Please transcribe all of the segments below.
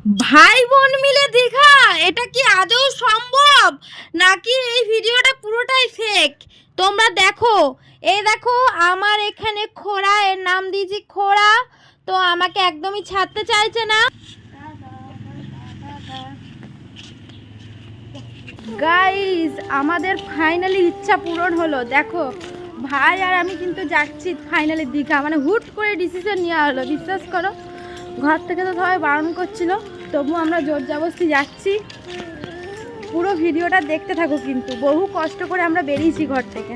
ভাই বোন মিলে দীঘা, এটা কি আদৌ সম্ভব নাকি এই ভিডিওটা পুরোটাই ফেক? তোমরা দেখো, এই দেখো আমার এখানে খোড়া, এর নাম দিয়েছি খোড়া, তো আমাকে একদমই ছাড়তে চাইছে না। গাইস, আমাদের ফাইনালি ইচ্ছা পূরণ হলো। দেখো ভাই আর আমি কিন্তু যাচ্ছি ফাইনালি দীঘা, মানে হুট করে ডিসিশন নেওয়া হলো। বিশ্বাস করো, ঘর থেকে তো সবাই বারণ করছিল, তবু আমরা জোর জবরদস্তি যাচ্ছি। পুরো ভিডিওটা দেখতে থাকো, কিন্তু বহু কষ্ট করে আমরা বেরিয়েছি ঘর থেকে।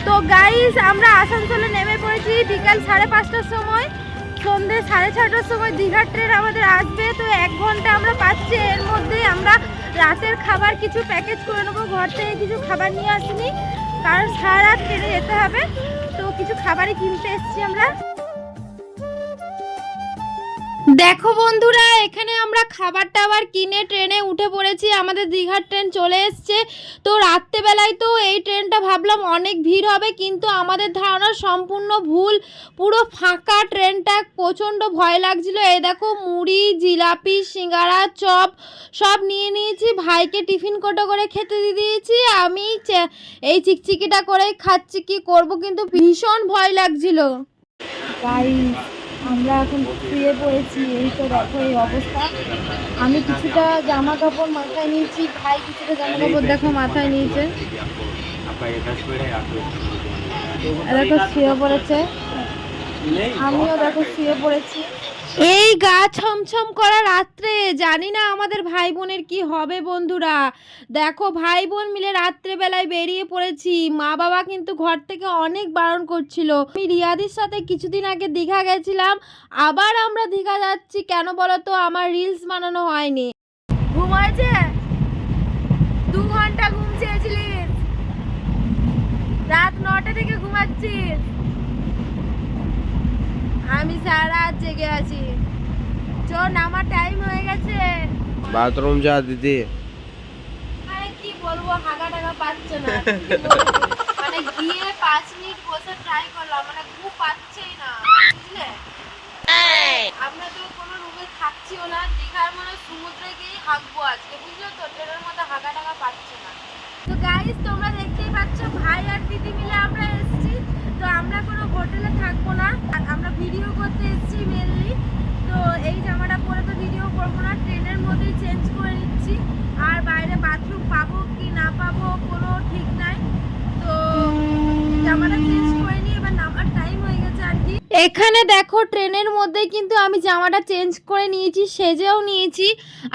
তো গাইস, আমরা আসানসোলে নেমে পড়েছি বিকাল 5:30টার সময়। সন্ধ্যে 6:30টার সময় দীঘার ট্রেন আমাদের আসবে। তো 1 ঘন্টা আমরা পাচ্ছি, এর মধ্যে আমরা রাতের খাবার কিছু প্যাকেজ করে নেবো। ঘর থেকে কিছু খাবার নিয়ে আসিনি, কারণ সারা রাত ট্রেনে যেতে হবে, তো কিছু খাবারই কিনতে এসেছি আমরা। দেখো বন্ধুরা, এখানে আমরা খাবার টাবার কিনে ট্রেনে উঠে পড়েছি। আমাদের দীঘার ট্রেন চলে এসছে। তো রাত্রেবেলায় তো এই ট্রেনটা ভাবলাম অনেক ভিড় হবে, কিন্তু আমাদের ধারণা সম্পূর্ণ ভুল। পুরো ফাঁকা ট্রেনটা, প্রচণ্ড ভয় লাগছিল। এই দেখো মুড়ি, জিলাপি, সিঙ্গারা, চপ সব নিয়ে নিয়েছি। ভাইকে টিফিন কোটো করে খেতে দিয়ে দিয়েছি। আমি এই চিকচিকিটা করেই খাচ্ছি, কি করব, কিন্তু ভীষণ ভয় লাগছিল। গাইস, আমরা এখন শুয়ে পড়েছি। এই তো দেখো এই অবস্থা। আমি কিছুটা জামা কাপড় মাথায় নিয়েছি, ভাই কিছুটা জামা কাপড় দেখো মাথায় নিয়েছে। দেখো শুয়ে পড়েছে, আমিও দেখো শুয়ে পড়েছি। এই গা ছমছম করা রাত্রে জানি না আমাদের ভাই বোনের কি হবে। বন্ধুরা দেখো, ভাই বোন মিলে রাত্রেবেলায় বেরিয়ে পড়েছি। মা বাবা কিন্তু ঘর থেকে অনেক বারণ করছিল। আমি রিয়াদির সাথে কিছুদিন আগে দীঘা গেছিলাম, আবার আমরা দীঘা যাচ্ছি। কেন বলো তো? আমার রিলস বানানো হয়নি। ঘুম হয়েছে? 2 ঘন্টা ঘুম চেয়েছিলিস, রাত 9টা থেকে ঘুমাচ্ছিস। আমি সারা রাত জেগে আছি। চল, নামার টাইম হয়ে গেছে। বাথরুম যা দিদি। আরে কি বলবো, হাগা টাগা পাচ্ছে না। মানে গিয়ে 5 মিনিট বসে ট্রাই করলাম, মানে ঘুম পাচ্ছেই না, বুঝলে? আমরা তো কোনো রুমে থাকছিও না। দীঘার মনে সমুদ্রে গিয়ে হাগবো আজকে, বুঝলে তো? ট্রেনের মধ্যে হাগা টাগা পাচ্ছে না। তো গাইস, তোমরা দেখতেই পাচ্ছ, ভাই আর দিদি মিলে আমরা এসেছি। তো আমরা কোনো হোটেলে থাকবো না, আমরা ভিডিও করতে এসেছি মেনলি। তো এই জামাটা পরে তো ভিডিও করবো না, ট্রেনের মধ্যেই চেঞ্জ করে নিচ্ছি। আর বাইরে বাথরুম পাবো কি না পাবো কোনো ঠিক নাই, তো জামাটা চেঞ্জ করে নিই। এবার নামার টাইম হয়ে গেছে আর কি। এখানে দেখো ট্রেনের মধ্যেই কিন্তু আমি জামাটা চেঞ্জ করে নিয়েছি, সেজেও নিয়েছি।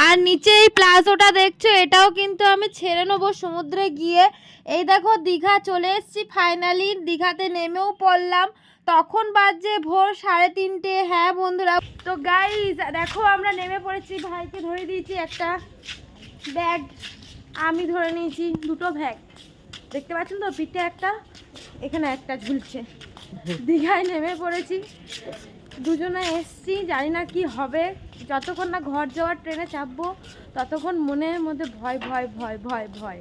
আর নিচে এই প্লাজোটা দেখছো, এটাও কিন্তু আমি ছেড়ে নেবো সমুদ্রে গিয়ে। এই দেখো দীঘা চলে এসেছি ফাইনালি, দীঘাতে নেমেও পড়লাম। তখন বাজে ভোর 3:30। হ্যাঁ বন্ধুরা, তো গাইস দেখো আমরা নেমে পড়েছি। ভাইকে ধরে দিয়েছি একটা ব্যাগ, আমি ধরে নিয়েছি 2টো ব্যাগ। দেখতে পাচ্ছেন তো, পিঠে একটা, এখানে একটা ঝুলছে। দীঘায় নেমে পড়েছি, দুজনে এসছি। জানি না কি হবে, যতক্ষণ না ঘর যাওয়ার ট্রেনে চাপবো ততক্ষণ মনের মধ্যে ভয় ভয় ভয় ভয় ভয়।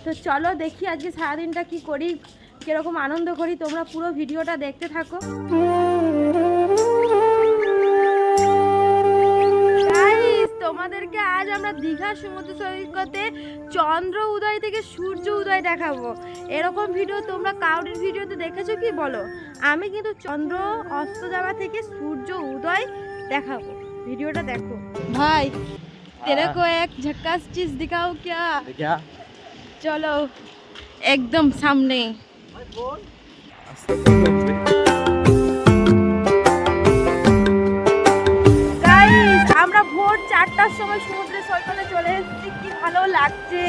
তো চলো দেখি আজকে সারাদিনটা কি করি, কিরকম আনন্দ করি। তোমরা পুরো ভিডিওটা দেখতে থাকো। তোমাদেরকে আজ আমরা দীঘা সমুদ্র সৈকতে চন্দ্র উদয় থেকে সূর্য উদয় দেখাবো। এরকম ভিডিও তোমরা কাউরির ভিডিওতে দেখেছো কি বলো? আমি কিন্তু চন্দ্র অস্ত যাওয়া থেকে সূর্য উদয় দেখাবো। ভিডিওটা দেখো। ভাই तेरे को एक झक्कास चीज दिखाओ क्या? चलो एकदम सामने। আমরা ভোর 4টার সময় সমুদ্রের সৈকতে চলে এসেছি। কি ভালো লাগছে,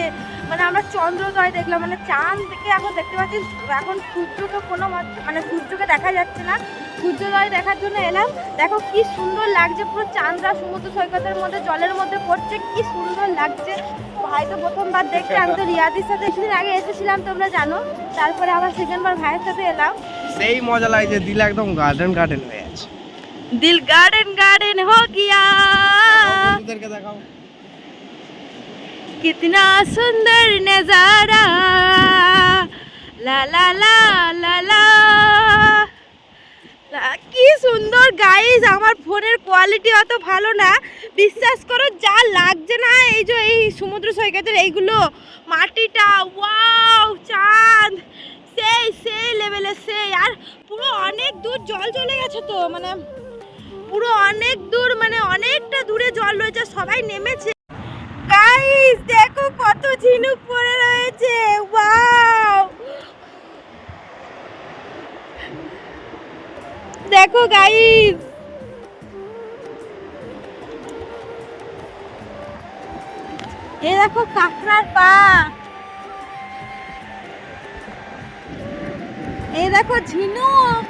মানে আমরা চন্দ্রোদয় দেখলাম, মানে চাঁদ থেকে এখন দেখতে পাচ্ছি। এখন সূর্যকে কোনো মানে সূর্যকে দেখা যাচ্ছে না, সূর্যোদয় দেখার জন্য এলাম। দেখো কি সুন্দর লাগছে, পুরো চাঁদরা সমুদ্র সৈকতের মধ্যে জলের মধ্যে পড়ছে, কি সুন্দর লাগছে। ভাই তো প্রথমবার দেখছে, আমি তো রিয়াদির সাথে কিছুদিন আগে এসেছিলাম তোমরা জানো, তারপরে আবার সেকেন্ডবার ভাইয়ের সাথে এলাম। সেই মজা লাগছে, দিল একদম গার্ডেন গার্ডেন হয়ে আছে। दिल गार्डन गार्डन हो गया। দেখাও कितना सुंदर नजारा, ला ला ला ला ला। সুন্দর গাইস, আমার ফোনের কোয়ালিটি অত ভালো না, বিশ্বাস করো যা লাগছে না এই যে এই সমুদ্র সৈকতের এইগুলো মাটিটা, ওয়াও চাঁদ সেই সেই লেভেলে সেই, আর পুরো অনেক দূর জল চলে গেছে তো, মানে পুরো অনেক দূর, মানে অনেকটা দূরে জল রয়েছে, সবাই নেমেছে। গাইস দেখো কত ঝিনুক পড়ে রয়েছে, ওয়াও দেখো গাইস, এই দেখো কাঁকড়ার পা, এই দেখো ঝিনুক,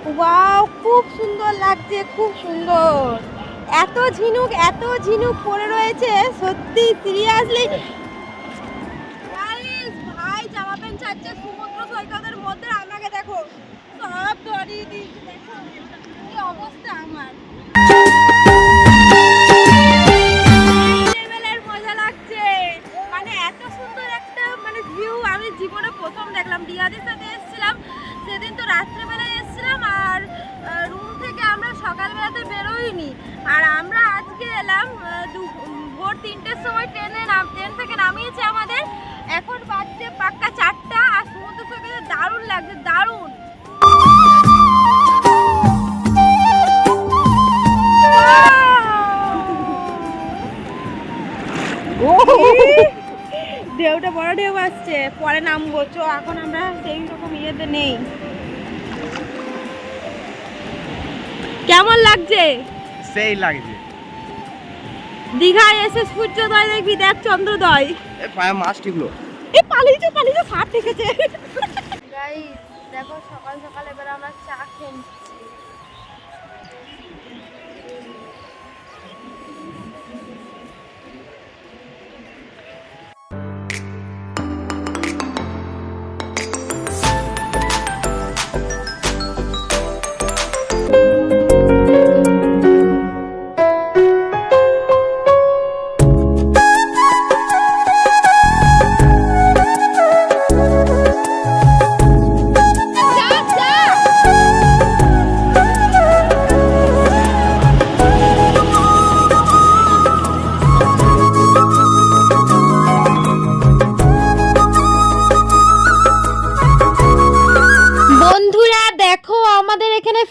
ওয়াও খুব সুন্দর লাগছে, খুব সুন্দর। এত ঝিনুক পড়ে রয়েছে সত্যি, সিরিয়াসলি গাইস। ভাই জামা প্যান্ট ছাড়ছে সমুদ্র সৈকতের মধ্যে, আমাকে দেখো সব ধরিয়ে দিয়েছে, দেখো কি অবস্থা আমার। লেভেলের মজা লাগছে, মানে এত সুন্দর একটা মানে ভিউ আমি জীবনে প্রথম দেখলাম। দিয়াদের সাথে এসেছিলাম সেদিন, তো রাত্রেবেলায় এসেছিলাম, আর রুম থেকে আমরা সকালবেলাতে বেরোইনি, আর আমরা আজকে এলাম ভোর 3টের সময় ট্রেন থেকে নামিয়েছে আমাদের, এখন বাজছে পাক্কা 4টা, আর সমুদ্র সৈকতে দারুণ লাগছে, দারুণ। ঢেউটা বড় ঢেউ আসছে, পরে নামবো, চো এখন আমরা সেই রকম ইয়েতে নেই। কেমন লাগছে? সেই লাগছে। দীঘায় এসে সূর্যোদয় দেখবি, দেখ চন্দ্রোদয়। এ পায়ে মাছ টিকলো। এই পালিয়ে ফাট দেখেছে। গাইস দেখো সকাল সকাল এবার আমরা চা খেয়ে নিচ্ছি।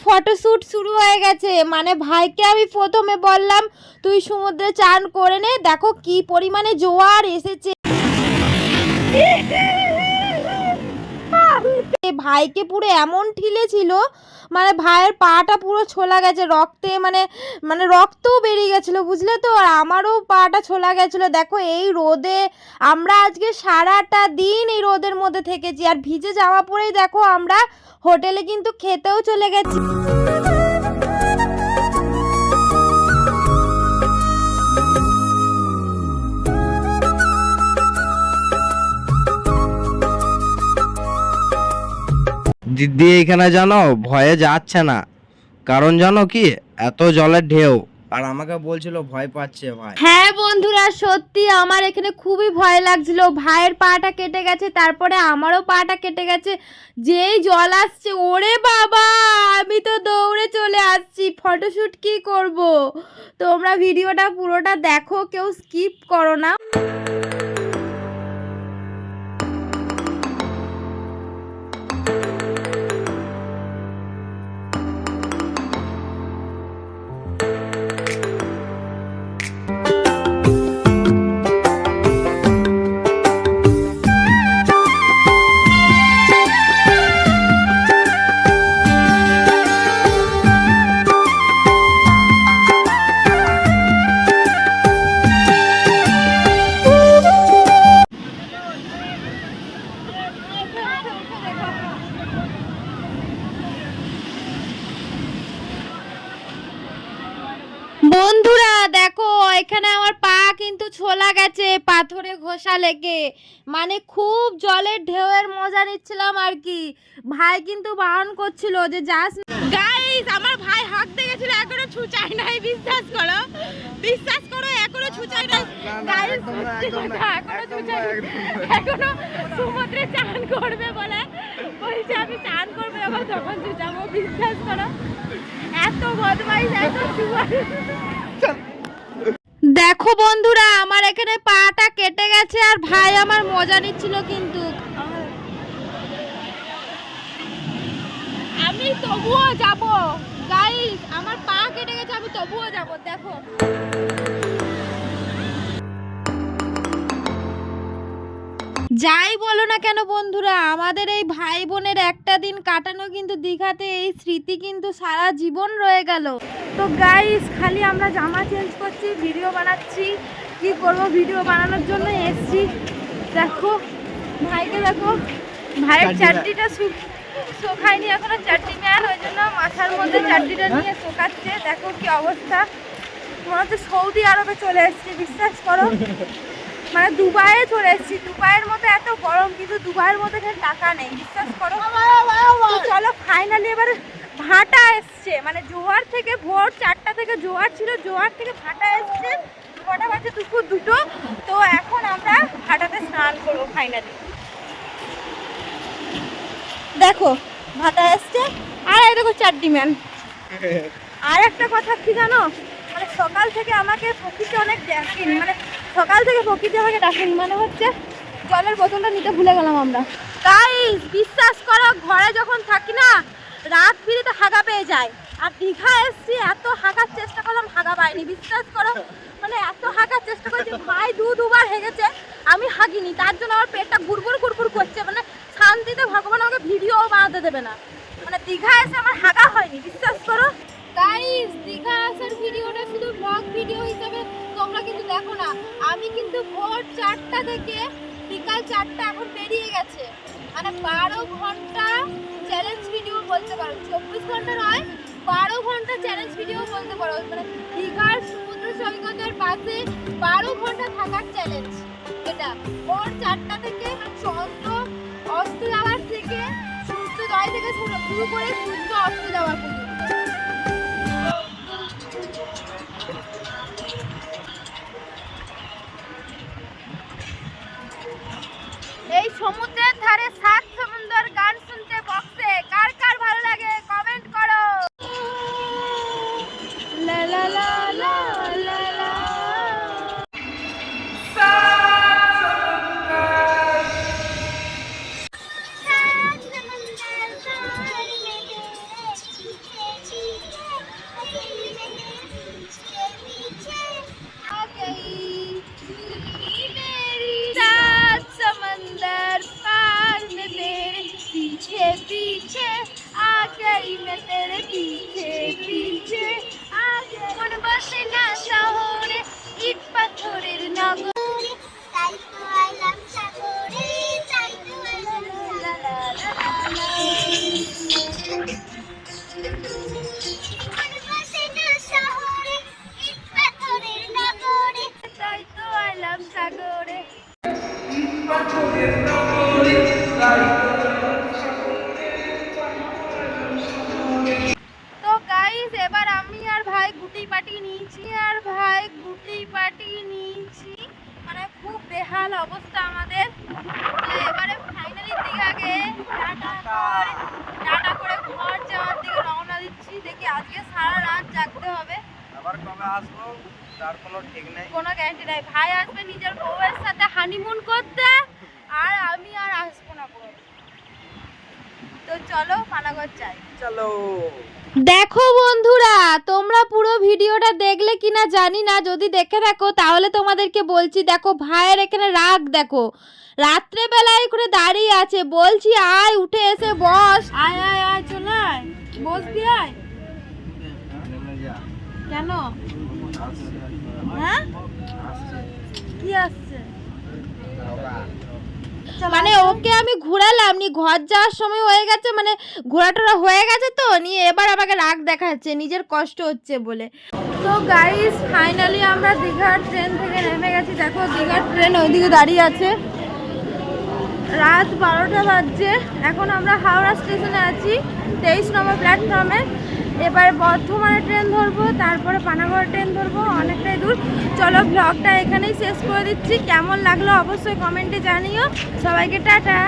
ফটোশুট শুরু হয়ে গেছে, মানে ভাইকে আমি প্রথমে বললাম তুই সমুদ্রে চান করে নে, দেখো কি পরিমাণে জোয়ার এসেছে। ভাইকে পুরো এমন ঠিলেছিল, মানে ভাইয়ের পাটা পুরো ছোলা গেছে রক্তে, মানে রক্তও বেরিয়ে গেছিলো বুঝলে তো, আর আমারও পাটা ছোলা গেছিলো। দেখো এই রোদে আমরা আজকে সারাটা দিন এই রোদের মধ্যে থেকেছি, আর ভিজে জামা পরেই দেখো আমরা হোটেলে কিন্তু খেতেও চলে গেছি। দিদি এখানে জানো ভয়ে যাচ্ছে না, কারণ জানো কি, এত জলের ঢেউ, আর আমাকে বলছিল ভয় পাচ্ছে ভাই। হ্যাঁ বন্ধুরা সত্যি আমার এখানে খুবই ভয় লাগছিল, ভাইয়ের পাটা কেটে গেছে, তারপরে আমারও পাটা কেটে গেছে, যেই জল আসছে ওরে বাবা আমি তো দৌড়ে চলে আসছি। ফটোশুট কি করব, তোমরা ভিডিওটা পুরোটা দেখো, কেউ স্কিপ করো না। বন্ধুরা দেখো এখানে আমার পা কিন্তু ছোলা গেছে পাথরে ঘষা লেগে, মানে খুব জলের ঢেউয়ের মজা নিচ্ছিলাম আর কি। ভাই কিন্তু বারণ করছিল যে যাস না। গাইস আমার ভাই হাঁক দিয়ে গেছিল, এখনো ছুচাই নাই, বিশ্বাস করো এখনো ছুচাই নাই গাইস, এখনো সমুদ্রে চান করবে বলে ও বলছে আমি চান করবো আবার তখন তো যাবো, বিশ্বাস করো এত বদমাইশ এত সুয়ার। দেখো বন্ধুরা আমার এখানে পাটা কেটে গেছে আর ভাই আমার মজা নিচ্ছিল, কিন্তু আমি তবুও যাব গাইস, আমার পা কেটে গেছে আমি তবুও যাব। দেখো যাই বলো না কেন বন্ধুরা, আমাদের এই ভাই বোনের একটা দিন কাটানো কিন্তু দীঘাতে, এই স্মৃতি কিন্তু সারা জীবন রয়ে গেল। তো গাইস খালি আমরা জামা চেঞ্জ করছি, ভিডিও বানাচ্ছি, কি করব ভিডিও বানানোর জন্য এসছি। দেখো ভাইকে দেখো, ভাইয়ের চাটনিটা শোকায়নি এখনো, চাটনি ম্যান ওই জন্য মাথার মধ্যে চাটনিটা নিয়ে শোকাচ্ছে। দেখো কি অবস্থা, মনে হচ্ছে সৌদি আরবে চলে এসেছি, বিশ্বাস করো। মানে দুবাইয়ে চলে এসেছি, দুবাইয়ের মতো এত গরম, কিন্তু দুবাইয়ের মতো এখানে টাকা নেই, বিশ্বাস করো। তো চলো ফাইনালি এবার ভাটা এসছে, মানে জোয়ার থেকে ভোর 4টা থেকে জোয়ার ছিল, জোয়ার থেকে ভাটা এসছে, কটা বাজে দুপুর 2টো। তো এখন আমরা ভাটাতে স্নান করবো ফাইনালি। দেখো ভাটা এসছে আর এই দেখো চাটনি ম্যান। আর একটা কথা কি জানো, মানে সকাল থেকে আমাকে প্রকৃতি অনেক ডাকেনি, মানে সকাল থেকে প্রকৃতি আমাকে ডাকেনি, মানে হচ্ছে জলের বোতলটা নিতে ভুলে গেলাম আমরা। গাইস বিশ্বাস করো ঘরে যখন থাকি না রাত বিরেতে হাগা পেয়ে যায়, আর দীঘা এসছি এত হাগার চেষ্টা করলাম হাগা পাইনি, বিশ্বাস করো। মানে এত হাগার চেষ্টা করেছি, ভাই দুবার হেগেছে, আমি হাগিনি, তার জন্য আমার পেটটা গুড়গুড় গুড়গুড় করছে, মানে শান্তিতে ভগবান আমাকে ভিডিও বানাতে দেবে না। মানে দীঘা এসে আমার হাগা হয়নি, বিশ্বাস করো। গাইস দীঘা আসার ভিডিওটা শুধু ব্লগ ভিডিও হিসেবে তোমরা কিন্তু দেখো না, আমি কিন্তু ভোর 4টা থেকে বিকাল 4টা এখন পেরিয়ে গেছে, মানে 12 ঘন্টা চ্যালেঞ্জ ভিডিও বলতে পারো, 24 ঘন্টা নয় 12 ঘন্টা চ্যালেঞ্জ ভিডিও বলতে পারো। মানে দীঘার সমুদ্র সৈকতের পাশে 12 ঘন্টা থাকার চ্যালেঞ্জ, এটা ভোর 4টা থেকে চন্দ্র অস্ত যাওয়ার থেকে সূর্যোদয় থেকে শুরু করে সূর্য অস্ত যাওয়ার পর্যন্ত। এই সমুদ্রের ধারে 7 সমুদ্র গান শুনতে বক্সে কার কার ভালো লাগে কমেন্ট করো। লা লা লা লা লা লা। पीछे आ गई मैं तेरे पीछे पीछे आ गई मन बसे ना शहरे ইট পাথরের নগরে তাই তো আইলাম সাগরে তাই তো আইলাম লা লা লা লা मन बसे ना शहरे ইট পাথরের নগরে তাই তো আইলাম সাগরে ইট পাথরের নগরে তাই এবার আমি আর ভাই গুটি পাটি নিয়েছি, আর ভাই গুটি পাটি নিয়েছি, মানে খুব বেহাল অবস্থা আমাদের। তো এবারে ফাইনালি দীঘাকে টাটা করে ঘর যাওয়ার দিকে রওনা দিচ্ছি। দেখি আজকে সারা রাত জাগতে হবে, আবার কবে আসবো তার কোনো ঠিক নেই, কোনো গ্যারান্টি নাই। ভাই আসবে নিজের বউয়ের সাথে হানিমুন করতে, আর আমি আর আসবো না বউ। তো চলো পানাগড় যাই, চলো। দেখো বন্ধুরা তোমরা পুরো ভিডিওটা দেখলে কিনা জানি না, যদি দেখে থাকো তাহলে তোমাদেরকে বলছি। দেখো ভাইয়ের এখানে রাগ দেখো, রাত্রে বেলায় করে দাঁড়িয়ে আছে, বলছি আয় উঠে এসে বস, আয় আয় আয় চলে আয় বসবি আয়। কেন হ্যাঁ কি আসছে, মানে ওকে আমি ঘোরালাম নি, ঘর যাওয়ার সময় হয়ে গেছে, মানে ঘোরাটোরা হয়ে গেছে তো নিয়ে এবার আমাকে রাগ দেখাচ্ছে, নিজের কষ্ট হচ্ছে বলে। তো গাইস ফাইনালি আমরা দীঘার ট্রেন থেকে নেমে গেছি। দেখো দীঘার ট্রেন ওইদিকে দাঁড়িয়ে আছে, রাত 12টা বাজছে। এখন আমরা হাওড়া স্টেশনে আছি 23 নম্বর প্ল্যাটফর্মে। এবার বর্ধমানে ট্রেন ধরবো, তারপরে পানাগড় ট্রেন ধরবো, অনেকটাই দূর। চলো ব্লগটা এখানেই শেষ করে দিচ্ছি, কেমন লাগলো অবশ্যই কমেন্টে জানিও। সবাইকে টাটা।